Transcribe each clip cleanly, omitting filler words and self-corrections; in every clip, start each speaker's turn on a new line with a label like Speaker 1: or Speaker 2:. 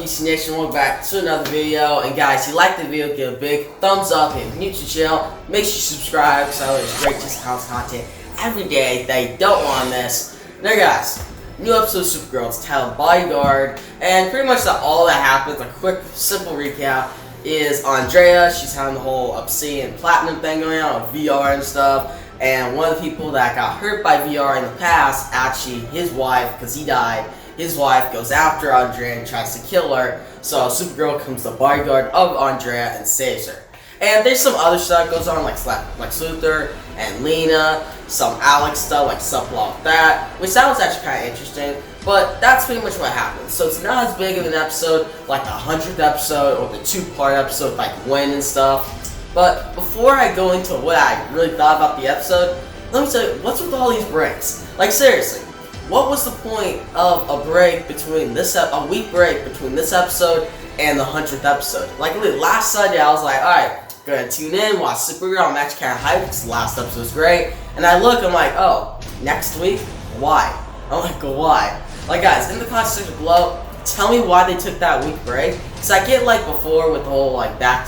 Speaker 1: DC Nation? Welcome back to another video. And guys, if you like the video, give a big thumbs up. If you're new to the channel, make sure you subscribe because I always great just house content every day that you don't want to miss. There, guys, new episode of Supergirl. It's titled Bodyguard, and pretty much all that happens. A quick, simple recap is Andrea. She's having the whole Obsidian Platinum thing going on with VR and stuff. And one of the people that got hurt by VR in the past, actually his wife, because he died. His wife goes after Andrea and tries to kill her, so Supergirl becomes the bodyguard of Andrea and saves her. And there's some other stuff that goes on, like Luthor and Lena, some Alex stuff, like subplot with that, which that was actually kind of interesting, but that's pretty much what happens. So it's not as big of an episode like the 100th episode or the 2-part episode like Gwen and stuff. But before I go into what I really thought about the episode, let me tell you, what's with all these breaks? Like, seriously. What was the point of a break between a week break between this episode and the 100th episode? Like, last Sunday I was like, alright, gonna tune in, watch Supergirl. I'm actually kind of hyped because the last episode was great. And I look, I'm like, oh, next week? Why? I'm like, why? Like, guys, in the comment section below, tell me why they took that week break. Because I get, like, before with the whole, like, back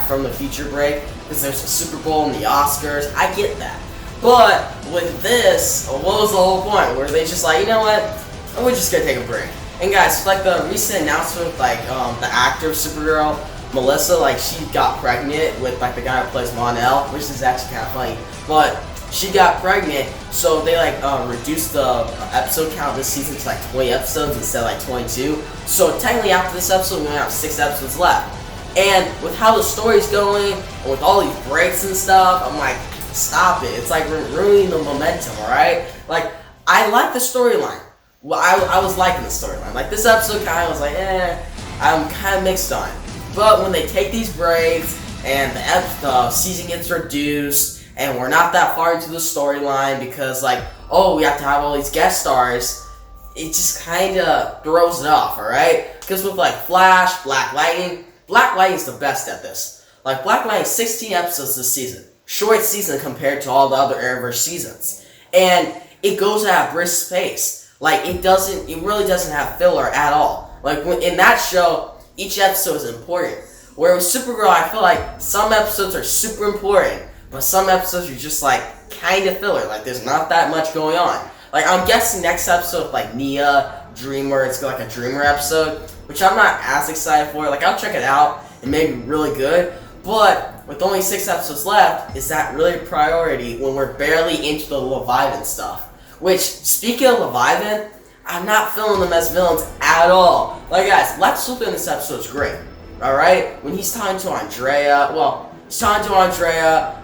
Speaker 1: from the future break, because there's a Super Bowl and the Oscars. I get that. But with this, what was the whole point? Where they just like, you know what? We're just gonna take a break. And guys, like the recent announcement with like the actor of Supergirl, Melissa, like she got pregnant with like the guy who plays Mon-El, which is actually kind of funny. But she got pregnant, so they like reduced the episode count this season to like 20 episodes instead of like 22. So technically after this episode, we only have 6 episodes left. And with how the story's going, and with all these breaks and stuff, I'm like, stop it. It's like ruining the momentum, alright? Like, I like the storyline. Well, I was liking the storyline. Like, this episode kind of was like, I'm kind of mixed on it. But when they take these breaks, and the season gets reduced, and we're not that far into the storyline because, like, oh, we have to have all these guest stars, it just kind of throws it off, alright? Because with, like, Flash, Black Lightning's the best at this. Like, Black Lightning, 16 episodes this season. Short season compared to all the other Arrowverse seasons, and it goes at a brisk pace. Like it really doesn't have filler at all. Like in that show, each episode is important. Whereas with Supergirl, I feel like some episodes are super important, but some episodes are just like kind of filler. Like there's not that much going on. Like I'm guessing next episode, like Nia, Dreamer, it's like a Dreamer episode, which I'm not as excited for. Like I'll check it out. It may be really good, but with only 6 episodes left, is that really a priority when we're barely into the Leviathan stuff? Which, speaking of Leviathan, I'm not feeling them as villains at all. Like guys, Lex Luthor in this episode is great, alright? When he's talking to Andrea,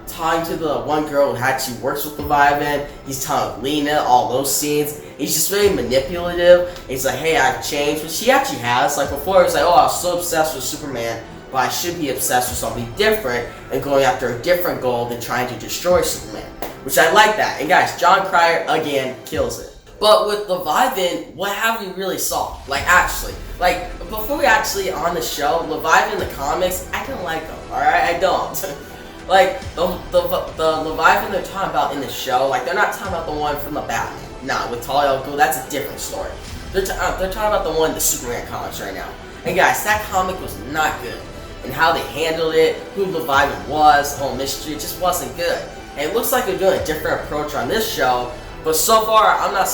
Speaker 1: talking to the one girl who actually works with Leviathan, he's telling Lena, all those scenes. He's just very manipulative. He's like, hey, I've changed, which he actually has. Like before, he was like, oh, I was so obsessed with Superman, but I should be obsessed with something different and going after a different goal than trying to destroy Superman. Which I like that. And guys, John Cryer, again, kills it. But with Leviathan, what have we really saw? Like, actually. Like, before we actually on the show, Leviathan in the comics, I don't like them, alright? I don't. Like, the Leviathan they're talking about in the show, like, they're not talking about the one from the Batman. Nah, with Talia al Ghul, that's a different story. They're talking about the one in the Superman comics right now. And guys, that comic was not good. And how they handled it, who Leviathan was, the whole mystery, it just wasn't good. And it looks like they're doing a different approach on this show, but so far, I'm not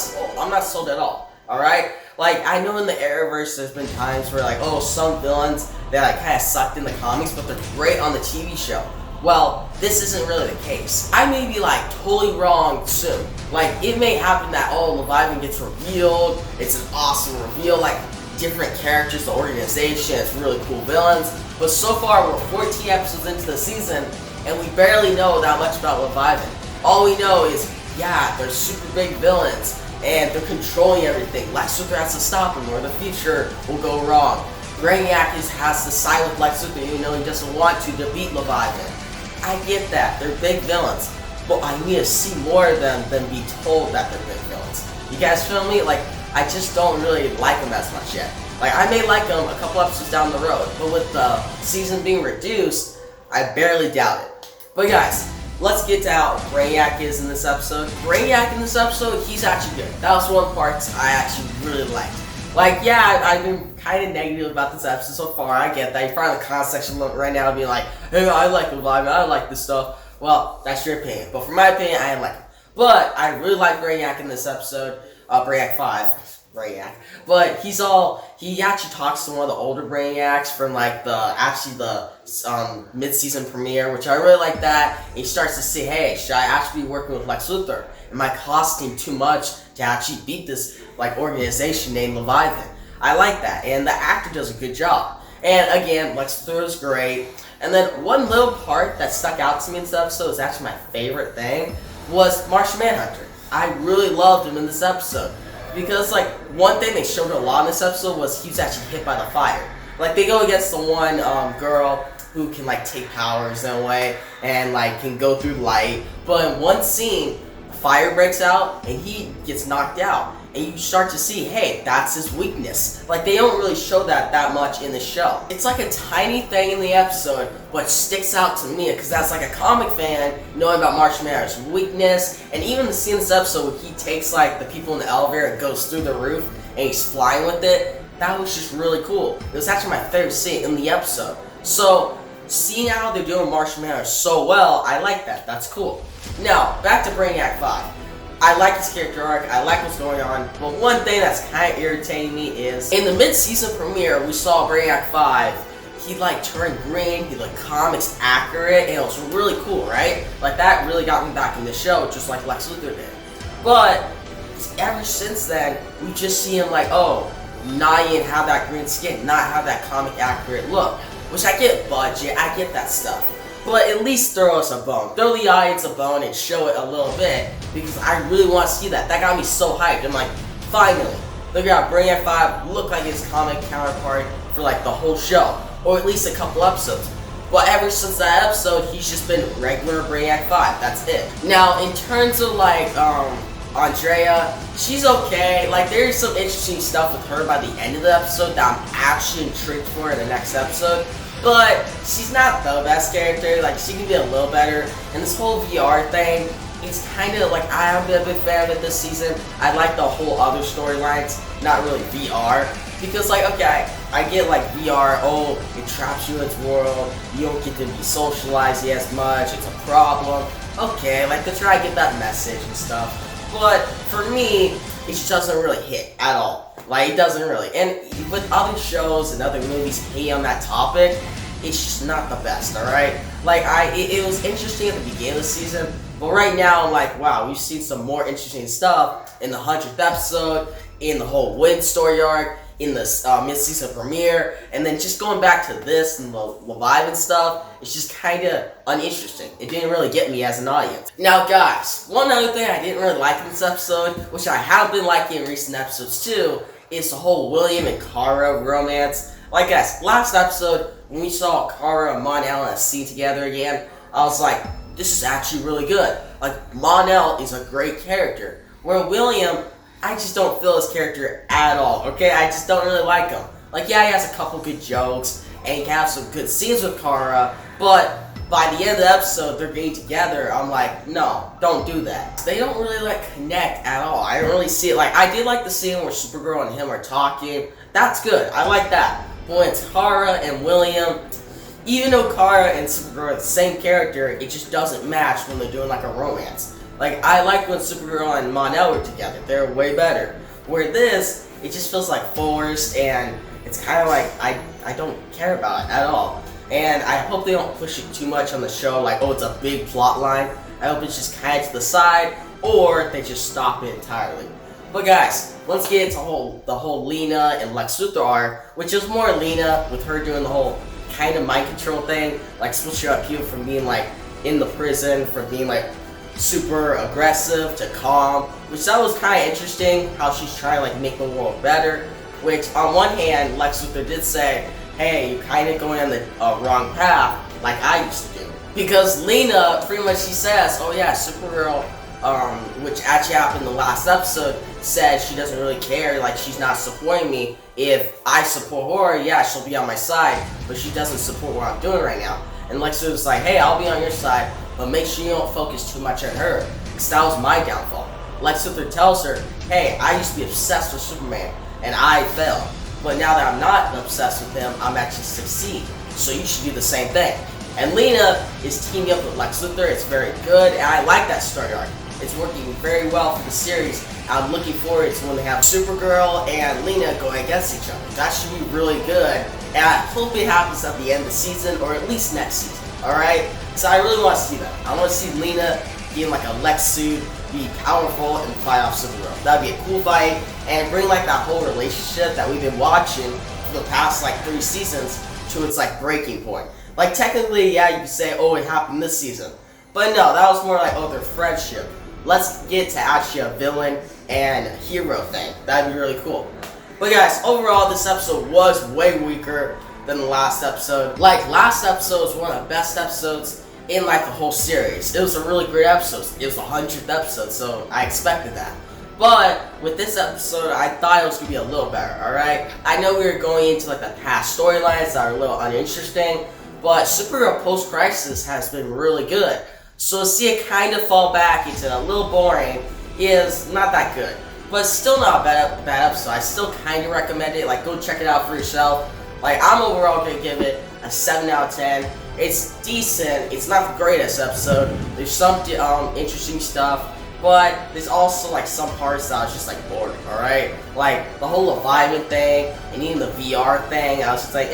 Speaker 1: sold at all, alright? Like, I know in the Arrowverse, there's been times where, like, oh, some villains, they, like, kind of sucked in the comics, but they're great on the TV show. Well, this isn't really the case. I may be, like, totally wrong soon. Like, it may happen that, oh, Leviathan gets revealed, it's an awesome reveal, like, different characters, the organization, it's really cool villains. But so far, we're 14 episodes into the season, and we barely know that much about Leviathan. All we know is, yeah, they're super big villains, and they're controlling everything. Lex Luthor has to stop them, or the future will go wrong. Brainiac has to side with Lex Luthor, even though he doesn't want to beat Leviathan. I get that, they're big villains, but I need to see more of them than be told that they're big villains. You guys feel me? Like, I just don't really like them as much yet. Like, I may like them a couple episodes down the road, but with the season being reduced, I barely doubt it. But guys, let's get to how Brainiac is in this episode. Brainiac in this episode, he's actually good. That was one part I actually really liked. Like, yeah, I've been kind of negative about this episode so far. I get that. You're probably in the comment section right now being like, hey, I like the vibe, I like this stuff. Well, that's your opinion. But for my opinion, I like it. But I really like Brainiac in this episode. Brainiac 5. Brainiac. But he actually talks to one of the older Brainiacs from like the mid-season premiere, which I really like that. And he starts to say, hey, should I actually be working with Lex Luthor? Am I costing too much to actually beat this like organization named Leviathan? I like that, and the actor does a good job. And again, Lex Luthor is great. And then one little part that stuck out to me in this episode is actually my favorite thing was Martian Manhunter. I really loved him in this episode. Because, like, one thing they showed a lot in this episode was he was actually hit by the fire. Like, they go against the one girl who can, like, take powers in a way and, like, can go through light. But in one scene, fire breaks out and he gets knocked out. And you start to see, hey, that's his weakness. Like, they don't really show that much in the show. It's like a tiny thing in the episode, but sticks out to me, because that's like a comic fan, knowing about Martian Manhunter's weakness, and even the scene in this episode where he takes, like, the people in the elevator and goes through the roof, and he's flying with it, that was just really cool. It was actually my favorite scene in the episode. So, seeing how they're doing Martian Manhunter so well, I like that. That's cool. Now, back to Brainiac 5. I like his character arc, I like what's going on, but one thing that's kind of irritating me is, in the mid-season premiere, we saw Brainiac 5, he like turned green, he looked comics accurate, and it was really cool, right? Like, that really got me back in the show, just like Lex Luthor did. But, ever since then, we just see him like, oh, not even have that green skin, not have that comic accurate look. Which I get budget, I get that stuff. But at least throw us a bone. Throw the audience a bone and show it a little bit, because I really want to see that. That got me so hyped. I'm like, finally, they're gonna Brainiac 5 look like his comic counterpart for like the whole show, or at least a couple episodes. But ever since that episode, he's just been regular Brainiac 5. That's it. Now, in terms of like Andrea, she's okay. Like, there's some interesting stuff with her by the end of the episode that I'm actually intrigued for in the next episode. But she's not the best character. Like, she can be a little better. And this whole VR thing, it's kind of like, I haven't been a big fan of it this season. I like the whole other storylines, not really VR. Because, like, okay, I get like VR, oh, it traps you in its world. You don't get to be socialized as much. It's a problem. Okay, like, they try to get that message and stuff. But for me, it just doesn't really hit at all. Like, it doesn't really. And with other shows and other movies hate on that topic, it's just not the best, alright? Like, it was interesting at the beginning of the season, but right now, I'm like, wow, we've seen some more interesting stuff in the 100th episode, in the whole Wind story arc, in the mid-season premiere, and then just going back to this and the Leviathan stuff, it's just kind of uninteresting. It didn't really get me as an audience. Now, guys, one other thing I didn't really like in this episode, which I have been liking in recent episodes too, is the whole William and Kara romance. Like, guys, last episode, when we saw Kara and Mon-El in a scene together again, I was like, this is actually really good. Like, Mon-El is a great character, where William, I just don't feel his character at all, okay? I just don't really like him. Like, yeah, he has a couple good jokes, and he can have some good scenes with Kara, but by the end of the episode, they're getting together. I'm like, no, don't do that. They don't really, like, connect at all. I don't really see it. Like, I did like the scene where Supergirl and him are talking. That's good. I like that. But when it's Kara and William, even though Kara and Supergirl are the same character, it just doesn't match when they're doing, like, a romance. Like, I like when Supergirl and Mon-El were together. They're way better. Where this, it just feels like forced, and it's kind of like, I don't care about it at all. And I hope they don't push it too much on the show, like, oh, it's a big plot line. I hope it's just kind of to the side, or they just stop it entirely. But guys, let's get into the whole Lena and Lex Luthor arc, which is more Lena, with her doing the whole kind of mind control thing, like switching up people from being like in the prison, from being like super aggressive to calm, which that was kind of interesting, how she's trying to like make the world better. Which on one hand, Lex Luthor did say, hey, you're kind of going on the wrong path, like I used to do. Because Lena, pretty much she says, oh yeah, Supergirl, which actually happened in the last episode, said she doesn't really care, like she's not supporting me. If I support her, yeah, she'll be on my side, but she doesn't support what I'm doing right now. And Lex Luthor's like, hey, I'll be on your side, but make sure you don't focus too much on her, because that was my downfall. Lex Luthor tells her, hey, I used to be obsessed with Superman. and I failed. But now that I'm not obsessed with him, I'm actually succeed. So you should do the same thing. And Lena is teaming up with Lex Luthor. It's very good, and I like that story arc. It's working very well for the series. I'm looking forward to when they have Supergirl and Lena going against each other. That should be really good, and I hope it happens at the end of the season, or at least next season, alright? So I really want to see that. I want to see Lena get in like a Lex suit, be powerful, and fight off Supergirl. That'd be a cool fight, and bring like that whole relationship that we've been watching for the past like 3 seasons to its like breaking point. Like technically, yeah, you could say, oh, it happened this season. But no, that was more like, oh, their friendship. Let's get to actually a villain and hero thing. That'd be really cool. But guys, overall, this episode was way weaker than the last episode. Like, last episode was one of the best episodes in like the whole series. It was a really great episode. It was the 100th episode, so I expected that. But with this episode, I thought it was gonna be a little better, alright? I know we were going into like the past storylines that are a little uninteresting, but Supergirl post-crisis has been really good. So to see it kind of fall back into a little boring is not that good. But it's still not a bad episode. I still kind of recommend it. Like, go check it out for yourself. Like, I'm overall going to give it a 7 out of 10. It's decent. It's not the greatest episode. There's some interesting stuff. But there's also, like, some parts that I was just, like, bored, alright? Like, the whole Leviathan thing, and even the VR thing, I was just like,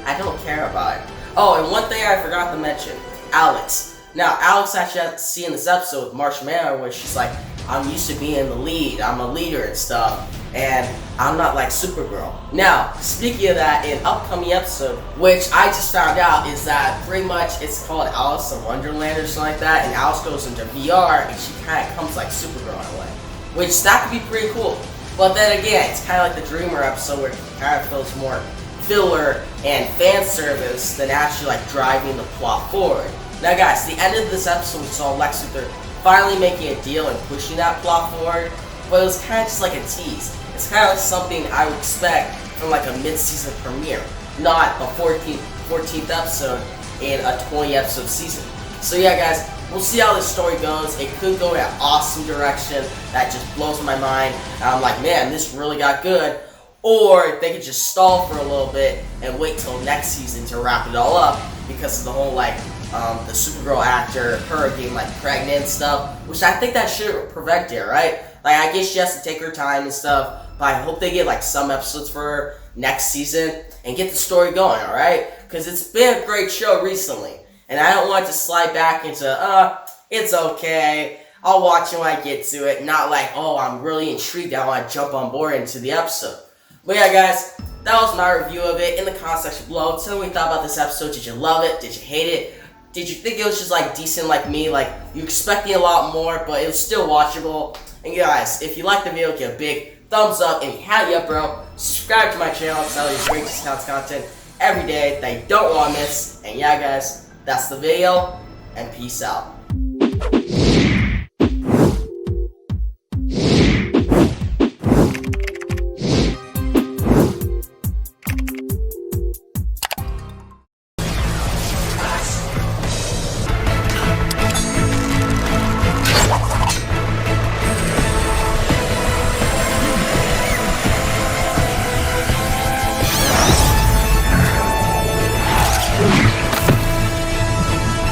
Speaker 1: I don't care about it. Oh, and one thing I forgot to mention. Alex. Now, Alex actually had to see in this episode with Martian Manhunter where she's like, I'm used to being the lead, I'm a leader and stuff, and I'm not like Supergirl. Now, speaking of that, in upcoming episode, which I just found out, is that pretty much it's called Alice in Wonderland or something like that, and Alice goes into VR and she kind of comes like Supergirl in a way. Which, that could be pretty cool. But then again, it's kind of like the Dreamer episode where it kind of feels more filler and fan service than actually like driving the plot forward. Now guys, the end of this episode we saw Lex Luthor finally making a deal and pushing that plot forward, but it was kind of just like a tease. It's kind of like something I would expect from like a mid-season premiere, not a 14th episode in a 20-episode season. So yeah guys, we'll see how this story goes. It could go in an awesome direction that just blows my mind, and I'm like, man, this really got good. Or they could just stall for a little bit and wait till next season to wrap it all up because of the whole like the Supergirl actor, her getting like pregnant and stuff, which I think that should prevent it, right? Like I guess she has to take her time and stuff, but I hope they get like some episodes for her next season and get the story going, alright? Because it's been a great show recently, and I don't want it to slide back into, it's okay, I'll watch it when I get to it, not like, oh, I'm really intrigued, I want to jump on board into the episode. But yeah guys, that was my review of it. In the comment section below, tell me what you thought about this episode. Did you love it? Did you hate it? Did you think it was just like decent like me? Like you expecting a lot more, but it was still watchable. And guys, if you liked the video, give a big thumbs up. And if you haven't yet, bro, subscribe to my channel because I do great discounts content every day that you don't want to miss. And yeah guys, that's the video, and peace out.